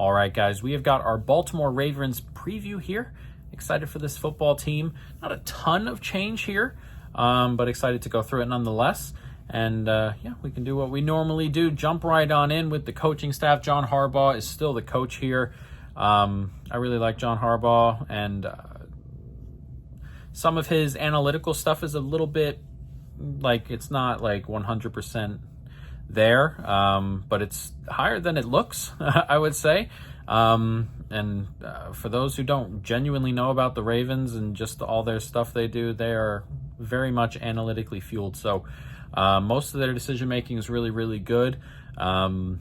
All right, guys, we have got our Baltimore Ravens preview here. Excited for this football team. Not a ton of change here, but excited to go through it nonetheless. And yeah, we can do what we normally do. Jump right on in with the coaching staff. John Harbaugh is still the coach here. I really like John Harbaugh, and some of his analytical stuff is a little bit like, it's not like 100% there, but it's higher than it looks, I would say. And for those who don't genuinely know about the Ravens and just all their stuff they do, they are very much analytically fueled. So most of their decision making is really, really good. And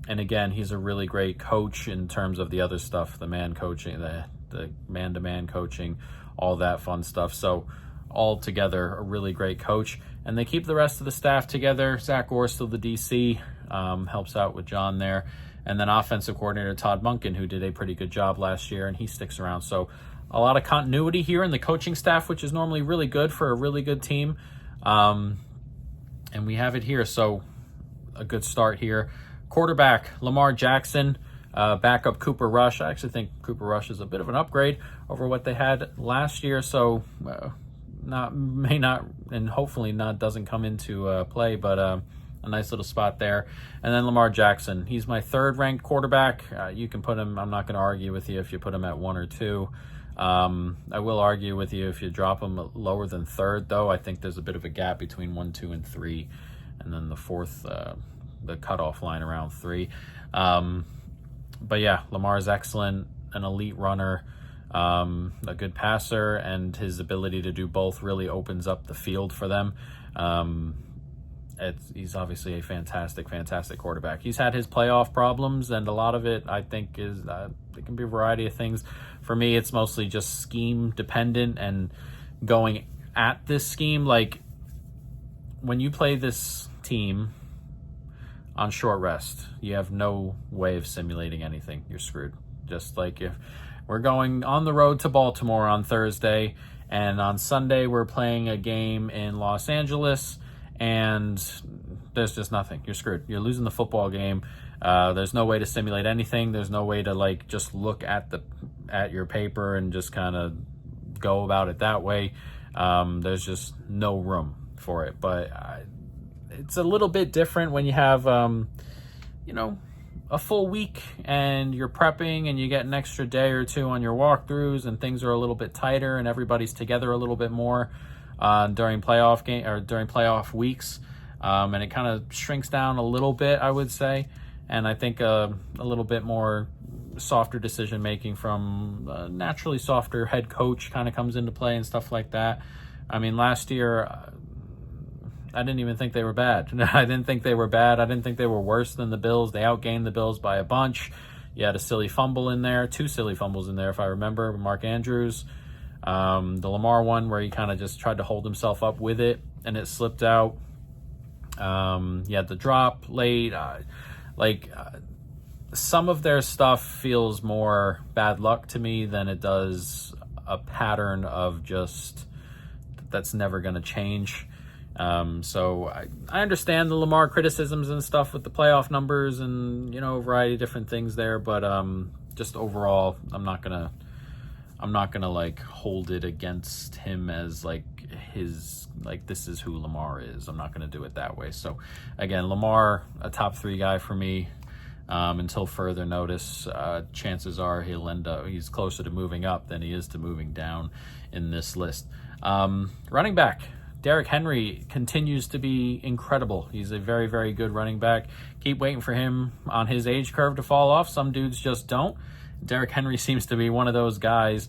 again, he's a really great coach in terms of the other stuff, the man coaching, the man-to-man coaching, all that fun stuff. So all together, a really great coach. And they keep the rest of the staff together. Zach Orr, still the DC, helps out with John there. And then offensive coordinator Todd Monken, who did a pretty good job last year, and he sticks around. So a lot of continuity here in the coaching staff, which is normally really good for a really good team. And we have it here. So a good start here. Quarterback, Lamar Jackson. Backup, Cooper Rush. I actually think Cooper Rush is a bit of an upgrade over what they had last year. So may not, and hopefully not, doesn't come into play, but a nice little spot there. And then Lamar Jackson. He's my third ranked quarterback. You can put him, I'm not going to argue with you if you put him at 1 or 2. I will argue with you if you drop him lower than third, though. I think there's a bit of a gap between 1, 2, and 3. And then the fourth, the cutoff line around 3. But yeah, Lamar is excellent, an elite runner, a good passer, and his ability to do both really opens up the field for them. He's obviously a fantastic quarterback. He's had his playoff problems, and a lot of it, I think, is it can be a variety of things. For me, it's mostly just scheme dependent and going at this scheme. Like, when you play this team on short rest, you have no way of simulating anything. You're screwed. Just like if we're going on the road to Baltimore on Thursday, and on Sunday we're playing a game in Los Angeles, and there's just nothing. You're screwed. You're losing the football game. There's no way to simulate anything. There's no way to like just look at your paper and just kind of go about it that way. There's just no room for it. But it's a little bit different when you have, a full week and you're prepping and you get an extra day or two on your walkthroughs and things are a little bit tighter and everybody's together a little bit more during playoff weeks. And it kind of shrinks down a little bit, I would say. And I think a little bit more softer decision making from a naturally softer head coach kind of comes into play and stuff like that. I mean, last year, I didn't even think they were bad. I didn't think they were bad. I didn't think they were worse than the Bills. They outgained the Bills by a bunch. You had a silly fumble in there, 2 silly fumbles in there, if I remember, Mark Andrews. The Lamar one where he kind of just tried to hold himself up with it and it slipped out. You had the drop late. Some of their stuff feels more bad luck to me than it does a pattern of just that's never going to change. So I understand the Lamar criticisms and stuff with the playoff numbers and, a variety of different things there. But just overall, I'm not gonna like hold it against him as like this is who Lamar is. I'm not gonna do it that way. So again, Lamar, a top 3 guy for me. Until further notice, chances are he's closer to moving up than he is to moving down in this list. Running back, Derrick Henry continues to be incredible. He's a very, very good running back. Keep waiting for him on his age curve to fall off. Some dudes just don't. Derrick Henry seems to be one of those guys,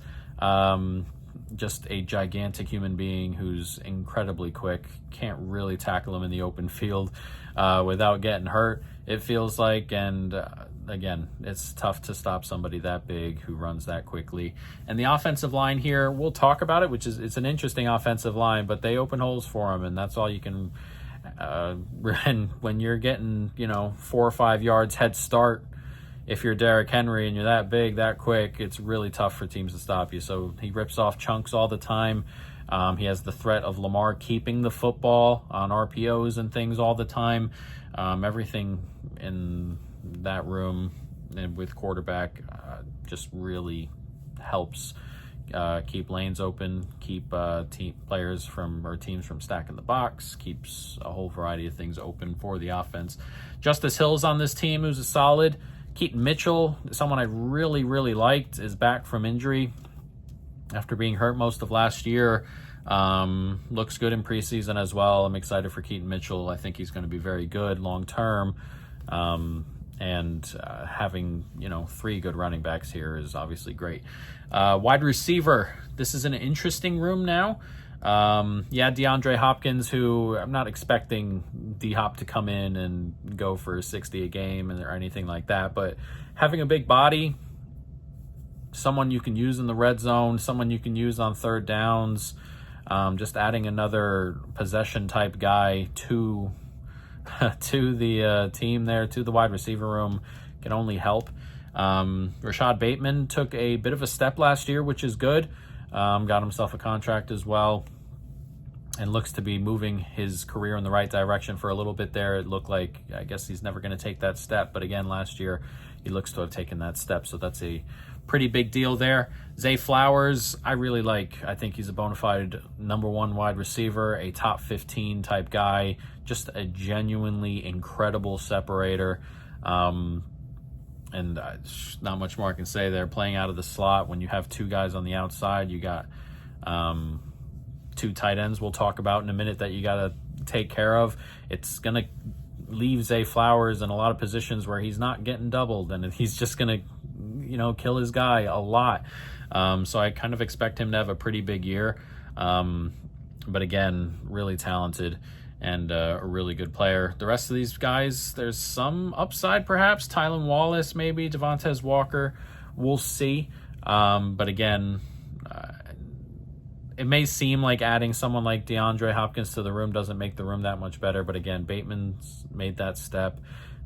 just a gigantic human being who's incredibly quick. Can't really tackle him in the open field without getting hurt, it feels like. And again, it's tough to stop somebody that big who runs that quickly. And the offensive line here, we'll talk about it, it's an interesting offensive line, but they open holes for him, and that's all you can. And when you're getting 4 or 5 yards head start, if you're Derrick Henry and you're that big, that quick, it's really tough for teams to stop you. So he rips off chunks all the time. He has the threat of Lamar keeping the football on RPOs and things all the time. Everything in that room and with quarterback, just really helps keep lanes open, keep teams from stacking the box, keeps a whole variety of things open for the offense. Justice Hill's on this team, who's a solid. Keaton Mitchell, someone I really, really liked, is back from injury after being hurt most of last year. Looks good in preseason as well. I'm excited for Keaton Mitchell. I think he's going to be very good long term. Having 3 good running backs here is obviously great. Wide receiver, this is an interesting room now. DeAndre Hopkins, who I'm not expecting D-Hop to come in and go for 60 a game or anything like that, but having a big body, someone you can use in the red zone, someone you can use on third downs, just adding another possession type guy to the team there, to the wide receiver room, can only help. Rashad Bateman took a bit of a step last year, which is good. Got himself a contract as well, and looks to be moving his career in the right direction for a little bit there. It looked like, I guess he's never going to take that step, but again, last year he looks to have taken that step, so that's a pretty big deal there. Zay Flowers, I really like. I think he's a bona fide number 1 wide receiver, a top 15 type guy, just a genuinely incredible separator. And not much more I can say there. Playing out of the slot, when you have 2 guys on the outside, you got 2 tight ends we'll talk about in a minute that you got to take care of. It's going to leave Zay Flowers in a lot of positions where he's not getting doubled, and he's just going to kill his guy a lot. So I kind of expect him to have a pretty big year. But again, really talented and a really good player. The rest of these guys, there's some upside perhaps. Tylan Wallace, maybe. Devontae Walker. We'll see. But again, it may seem like adding someone like DeAndre Hopkins to the room doesn't make the room that much better. But again, Bateman's made that step.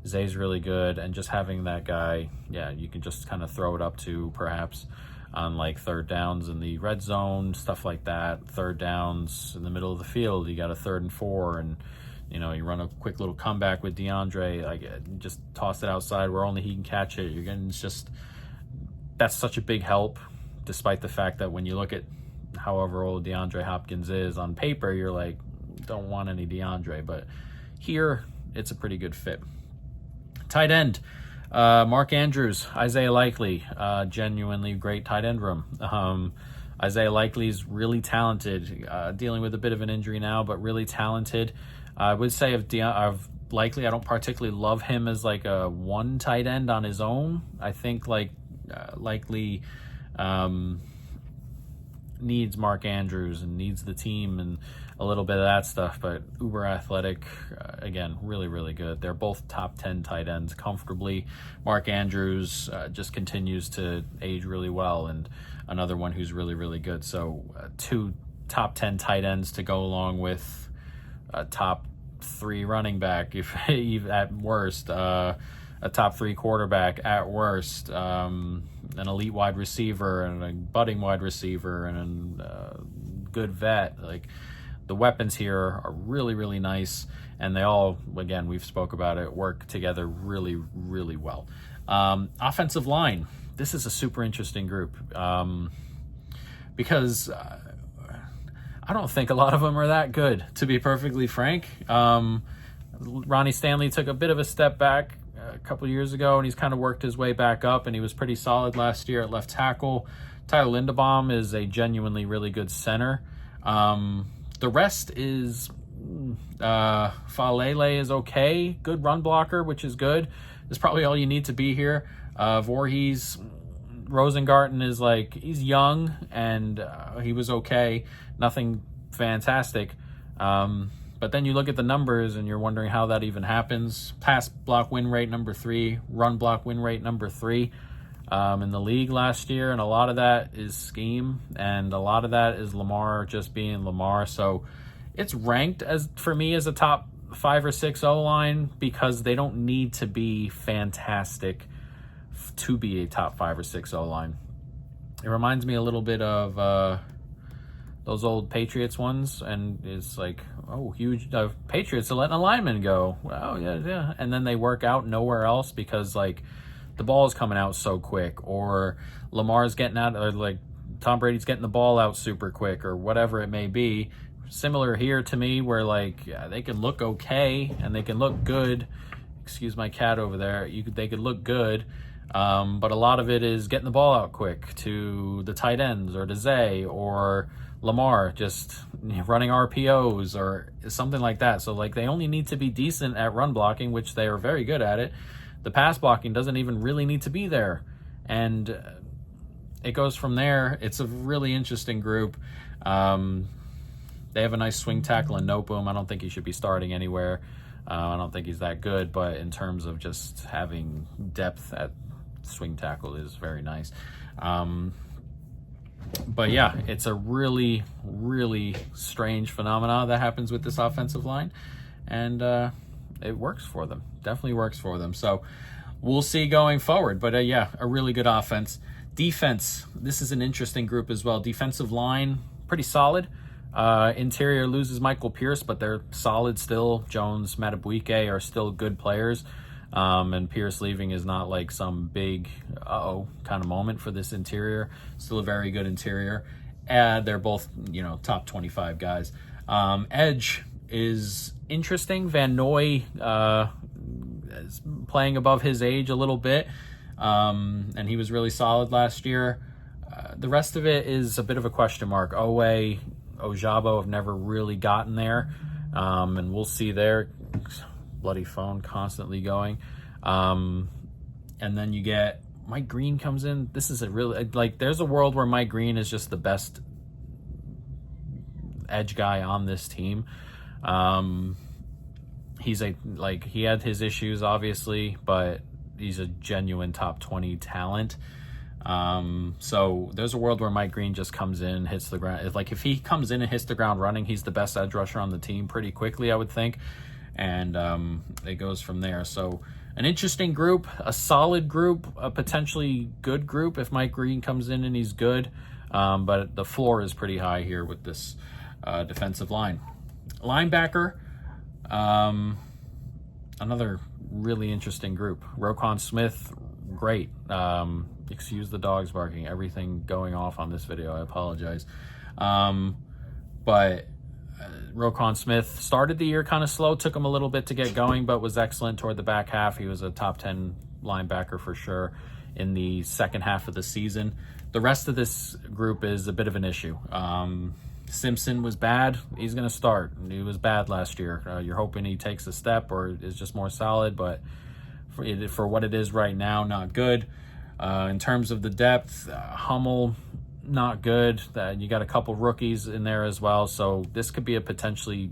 Zay's really good. And just having that guy, you can just kind of throw it up to perhaps on like third downs in the red zone, stuff like that. Third downs in the middle of the field, you got a 3rd and 4, and you run a quick little comeback with DeAndre, like just toss it outside where only he can catch it. That's such a big help, despite the fact that when you look at however old DeAndre Hopkins is on paper, you're like, don't want any DeAndre, but here it's a pretty good fit. Tight end, Mark Andrews, Isaiah Likely, genuinely great tight end room. Isaiah Likely's really talented, dealing with a bit of an injury now, but really talented. I would say of Likely, I don't particularly love him as like a 1 tight end on his own. I think Likely needs Mark Andrews and needs the team and a little bit of that stuff, but uber athletic, again, really, really good. They're both top 10 tight ends comfortably. Mark Andrews just continues to age really well, and another one who's really, really good. So 2 top 10 tight ends to go along with a top 3 running back, if at worst, a top 3 quarterback at worst, an elite wide receiver and a budding wide receiver and a good vet. Like, the weapons here are really, really nice, and they all, again, we've spoke about it, work together really, really well. Offensive line, this is a super interesting group because I don't think a lot of them are that good, to be perfectly frank. Ronnie Stanley took a bit of a step back a couple years ago, and he's kind of worked his way back up, and he was pretty solid last year at left tackle. Tyler Linderbaum is a genuinely really good center. The rest is Falele is okay, good run blocker, which is good. That's probably all you need to be here. Voorhees, Rosengarten is like, he's young and he was okay, nothing fantastic. But then you look at the numbers and you're wondering how that even happens. Pass block win rate number 3, run block win rate number 3 in the league last year, and a lot of that is scheme, and a lot of that is Lamar just being Lamar. So it's ranked as, for me, as a top 5 or 6 O-line because they don't need to be fantastic to be a top 5 or 6 O-line. It reminds me a little bit of those old Patriots ones, and it's like, oh, huge Patriots are letting a lineman go. Well, yeah, and then they work out nowhere else because like the ball is coming out so quick, or Lamar's getting out, or like Tom Brady's getting the ball out super quick, or whatever it may be. Similar here to me, where like they can look okay and they can look good. Excuse my cat over there. They could look good, but a lot of it is getting the ball out quick to the tight ends or to Zay or Lamar, just running RPOs or something like that. So like they only need to be decent at run blocking, which they are very good at it. The pass blocking doesn't even really need to be there, and it goes from there. It's a really interesting group. They have a nice swing tackle in Noteboom. I don't think he should be starting anywhere. I don't think he's that good, but in terms of just having depth at swing tackle is very nice. But yeah, it's a really, really strange phenomena that happens with this offensive line, and it works for them. Definitely works for them. So we'll see going forward. But yeah, a really good offense. Defense, this is an interesting group as well. Defensive line, pretty solid. Interior loses Michael Pierce, but they're solid still. Jones, Matabuike are still good players. And Pierce leaving is not like some big kind of moment for this interior. Still a very good interior. They're both, top 25 guys. Edge is interesting. Van Noy is playing above his age a little bit, and he was really solid last year. The rest of it is a bit of a question mark. Owe, Ojabo have never really gotten there, and we'll see there. Bloody phone constantly going. And then you get Mike Green comes in. This is a really, like, there's a world where Mike Green is just the best edge guy on this team. He had his issues obviously, but he's a genuine top 20 talent. So there's a world where Mike Green just comes in, hits the ground. Like, if he comes in and hits the ground running, he's the best edge rusher on the team pretty quickly, I would think. And it goes from there. So an interesting group, a solid group, a potentially good group if Mike Green comes in and he's good. But the floor is pretty high here with this defensive line. Linebacker, another really interesting group. Roquan Smith, great. Excuse the dogs barking, everything going off on this video, I apologize. But Roquan Smith started the year kind of slow, took him a little bit to get going, but was excellent toward the back half. He was a top 10 linebacker for sure in the second half of the season. The rest of this group is a bit of an issue. Simpson was bad. He's going to start. He was bad last year. You're hoping he takes a step or is just more solid, but for what it is right now, not good. In terms of the depth, Hummel, not good. You got a couple rookies in there as well, so this could be a potentially,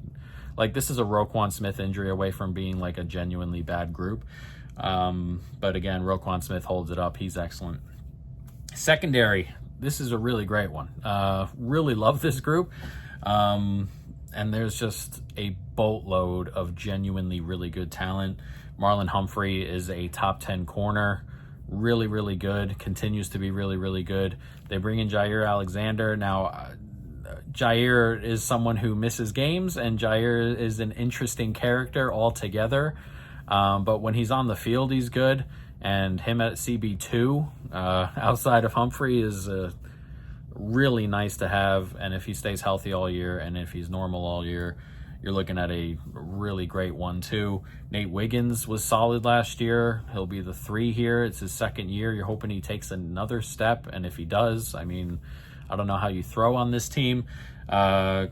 like, this is a Roquan Smith injury away from being like a genuinely bad group. But again, Roquan Smith holds it up. He's excellent. Secondary, this is a really great one. Really love this group. And there's just a boatload of genuinely really good talent. Marlon Humphrey is a top 10 corner. Really, really good. Continues to be really, really good. They bring in Jair Alexander. Now, Jair is someone who misses games, and Jair is an interesting character altogether. But when he's on the field, he's good. And him at CB2, outside of Humphrey, is really nice to have. And if he stays healthy all year, and if he's normal all year, you're looking at a really great one, too. Nate Wiggins was solid last year. He'll be the 3 here. It's his second year. You're hoping he takes another step, and if he does, I mean, I don't know how you throw on this team. What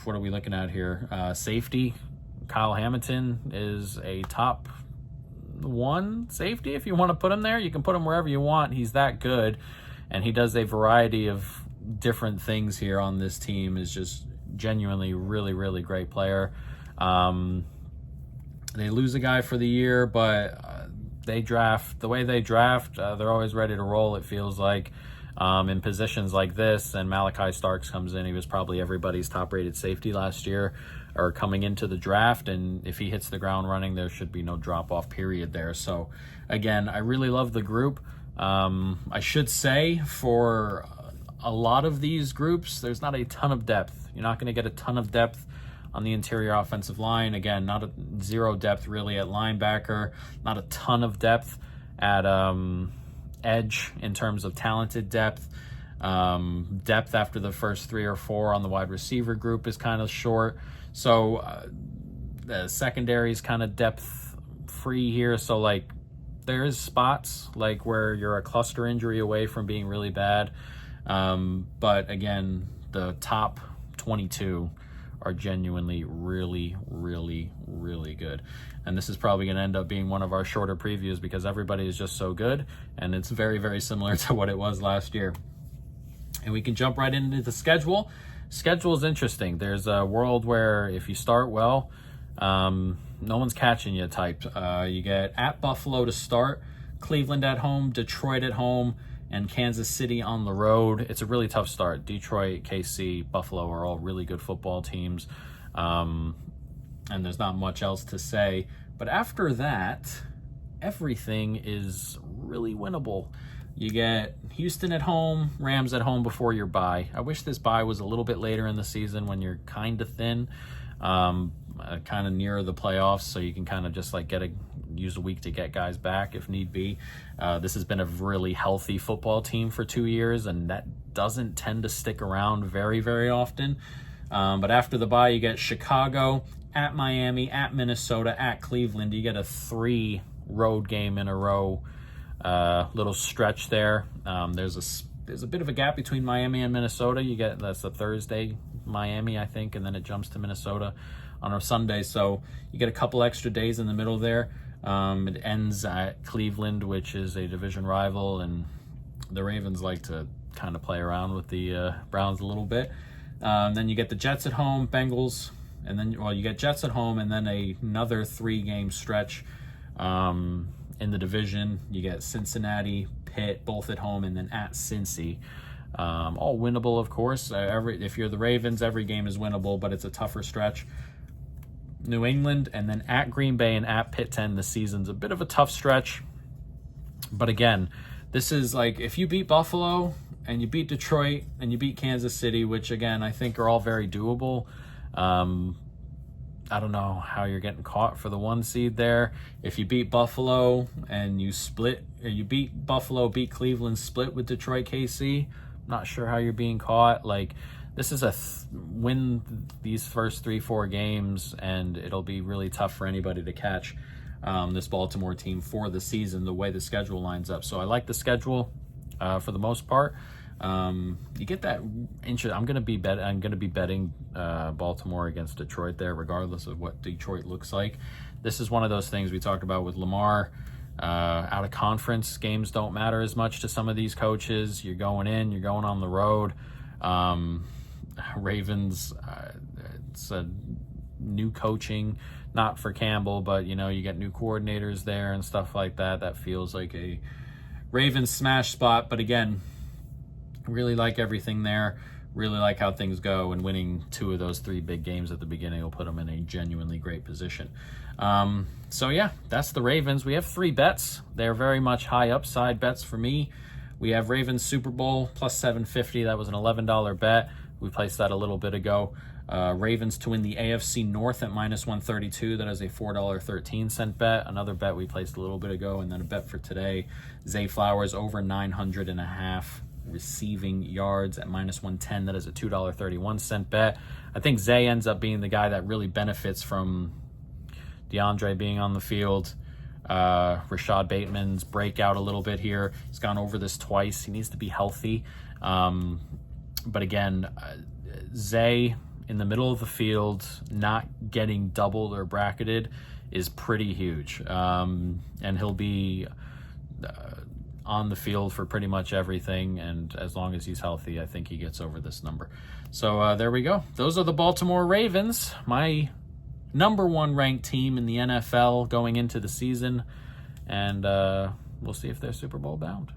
are we looking at here? Safety. Kyle Hamilton is a top 1 safety. If you want to put him there, you can put him wherever you want. He's that good, and he does a variety of different things here on this team. Is just genuinely really, really great player. They lose a guy for the year, but they draft the way they draft. They're always ready to roll, it feels like, in positions like this. And Malachi Starks comes in. He was probably everybody's top rated safety last year, or coming into the draft, and if he hits the ground running, there should be no drop off period there. So again, I really love the group. I should say, for a lot of these groups, there's not a ton of depth. You're not going to get a ton of depth on the interior offensive line. Again, not zero depth really at linebacker, not a ton of depth at edge in terms of talented depth. Depth after the first 3 or 4 on the wide receiver group is kind of short. So the secondary is kind of depth free here. So like there's spots like where you're a cluster injury away from being really bad. But again, the top 22 are genuinely really, really, really good. And this is probably going to end up being one of our shorter previews because everybody is just so good. And it's very, very similar to what it was last year. And we can jump right into the schedule. Schedule is interesting. There's a world where if you start well, no one's catching you type. You get at Buffalo to start, Cleveland at home, Detroit at home, and Kansas City on the road. It's a really tough start. Detroit, KC, Buffalo are all really good football teams. And there's not much else to say. But after that, everything is really winnable. You get Houston at home, Rams at home before your bye. I wish this bye was a little bit later in the season when you're kind of thin, kind of nearer the playoffs, so you can kind of just like use a week to get guys back if need be. This has been a really healthy football team for 2 years, and that doesn't tend to stick around very, very often. But after the bye, you get Chicago, at Miami, at Minnesota, at Cleveland. You get a 3 road game in a row little stretch there. There's a bit of a gap between Miami and Minnesota. That's a Thursday, Miami, I think, and then it jumps to Minnesota on a Sunday. So you get a couple extra days in the middle there. It ends at Cleveland, which is a division rival, and the Ravens like to kind of play around with the Browns a little bit. Then you get the Jets at home, Bengals, and then you get Jets at home, and then another 3-game stretch in the division. You get Cincinnati, Pitt, both at home, and then at Cincy. All winnable, of course. If you're the Ravens, every game is winnable, but it's a tougher stretch. New England, and then at Green Bay and at Pitt 10. The season's a bit of a tough stretch. But again, this is like if you beat Buffalo and you beat Detroit and you beat Kansas City, which again I think are all very doable. I don't know how you're getting caught for the 1 seed there. If you beat Buffalo and you beat Buffalo, beat Cleveland, split with Detroit, KC, I'm not sure how you're being caught. Like, this is win these first 3-4 games, and it'll be really tough for anybody to catch this Baltimore team for the season, the way the schedule lines up. So I like the schedule for the most part. You get that interest. I'm gonna be betting Baltimore against Detroit there, regardless of what Detroit looks like. This is one of those things we talked about with Lamar. Out of conference games don't matter as much to some of these coaches. You're going on the road. Ravens, it's a new coaching, not for Campbell, but you get new coordinators there and stuff like that. That feels like a Ravens smash spot, but again, really like everything there. Really like how things go, and winning 2 of those 3 big games at the beginning will put them in a genuinely great position. So yeah, that's the Ravens. We have 3 bets. They're very much high upside bets for me. We have Ravens Super Bowl plus 750. That was an $11 bet. We placed that a little bit ago. Ravens to win the AFC North at minus 132. That is a $4.13 bet. Another bet we placed a little bit ago, and then a bet for today. Zay Flowers over 900.5 receiving yards at minus 110. That is a $2.31 bet. I think Zay ends up being the guy that really benefits from DeAndre being on the field. Rashad Bateman's breakout a little bit here. He's gone over this twice. He needs to be healthy. But again, Zay in the middle of the field, not getting doubled or bracketed is pretty huge. And he'll be on the field for pretty much everything. And as long as he's healthy, I think he gets over this number. So there we go. Those are the Baltimore Ravens, my number 1 ranked team in the NFL going into the season. And we'll see if they're Super Bowl bound.